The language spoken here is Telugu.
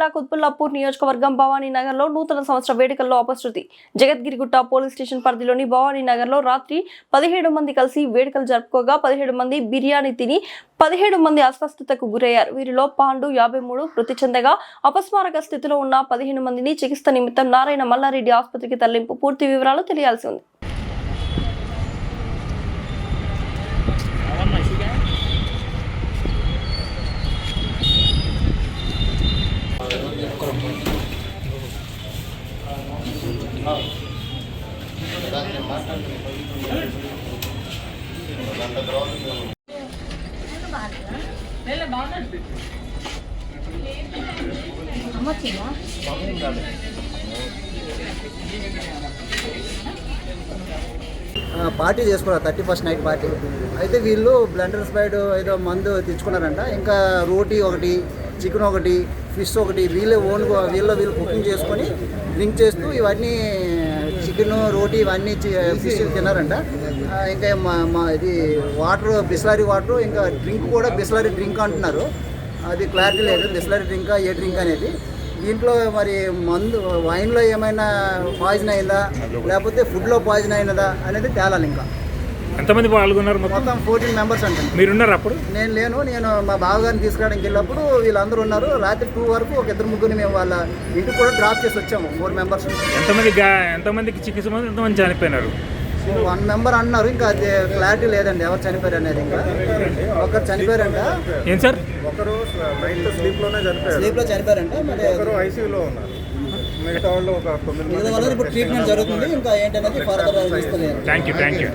జిల్లా కుత్బుల్లాపూర్ నియోజకవర్గం భవానీ నగర్లో నూతన సంవత్సర వేడుకల్లో అపశృతి. జగద్గిరిగుట్ట పోలీస్ స్టేషన్ పరిధిలోని భవానీ నగర్లో రాత్రి 17 మంది కలిసి వేడుకలు జరుపుకోగా 17 మంది బిర్యానీ తిని 17 మంది అస్వస్థతకు గురయ్యారు. వీరిలో పాండు 53 మృతి చెందగా అపస్మారక స్థితిలో ఉన్న 15 మందిని చికిత్స నిమిత్తం నారాయణ మల్లారెడ్డి ఆసుపత్రికి తరలింపు. పూర్తి వివరాలు తెలియాల్సి ఉంది. పార్టీ చేసుకున్నారు 31st నైట్ పార్టీ. అయితే వీళ్ళు బ్లెండర్ స్ప్రైడ్ ఏదో మందు తెచ్చుకున్నారంట. ఇంకా రోటీ ఒకటి, చికెన్ ఒకటి, ఫిష్ ఒకటి వీళ్ళు కుకింగ్ చేసుకొని డ్రింక్ చేస్తూ ఇవన్నీ చికెన్, రోటీ ఇవన్నీ ఫిష్ తిన్నారంట. ఇంకా ఇది వాటర్, బిస్లరీ వాటర్, ఇంకా డ్రింక్ కూడా బిస్లరీ డ్రింక్ అంటున్నారు. అది క్లారిటీ లేదు, బిస్లరీ డ్రింకా ఏ డ్రింక్ అనేది. దీంట్లో మరి మందు వైన్లో ఏమైనా పాయిజన్ అయిందా లేకపోతే ఫుడ్లో పాయిజన్ అయినదా అనేది తేలాలి. ఇంకా ఎంతమంది పాల్గొన్నారు? మొత్తం 14 మెంబర్స్ అంటే. మీరున్నారు అప్పుడు? నేను లేను. నేను మా బావగారిని తీసుకురావడానికి వెళ్ళినప్పుడు వీళ్ళందరూ ఉన్నారు. రాత్రి 2 వరకు ఒక 2-3 మేము వాళ్ళ ఇంటికి కూడా డ్రాప్ చేసి వచ్చాము. 4 మెంబర్స్. ఎంతమందికి చికిత్స, ఎంతమంది చనిపోయినారు? 1 మెంబర్ అన్నారు. ఇంకా అది క్లారిటీ లేదండి ఎవరు చనిపోయారు అనేది. ఇంకా ఒకరు చనిపోయారంట. ఏం సార్? ఒకరు నైట్ స్లీప్లో చనిపోయారంట. మరి ఒకరు ఐసీయూలో ఉన్నారు. మిగతా వాళ్ళు ఒక 9 ఇప్పుడు ట్రీట్మెంట్ జరుగుతుంది. ఇంకా ఏంటనేది ఫర్దర్ థ్యాంక్ యూ.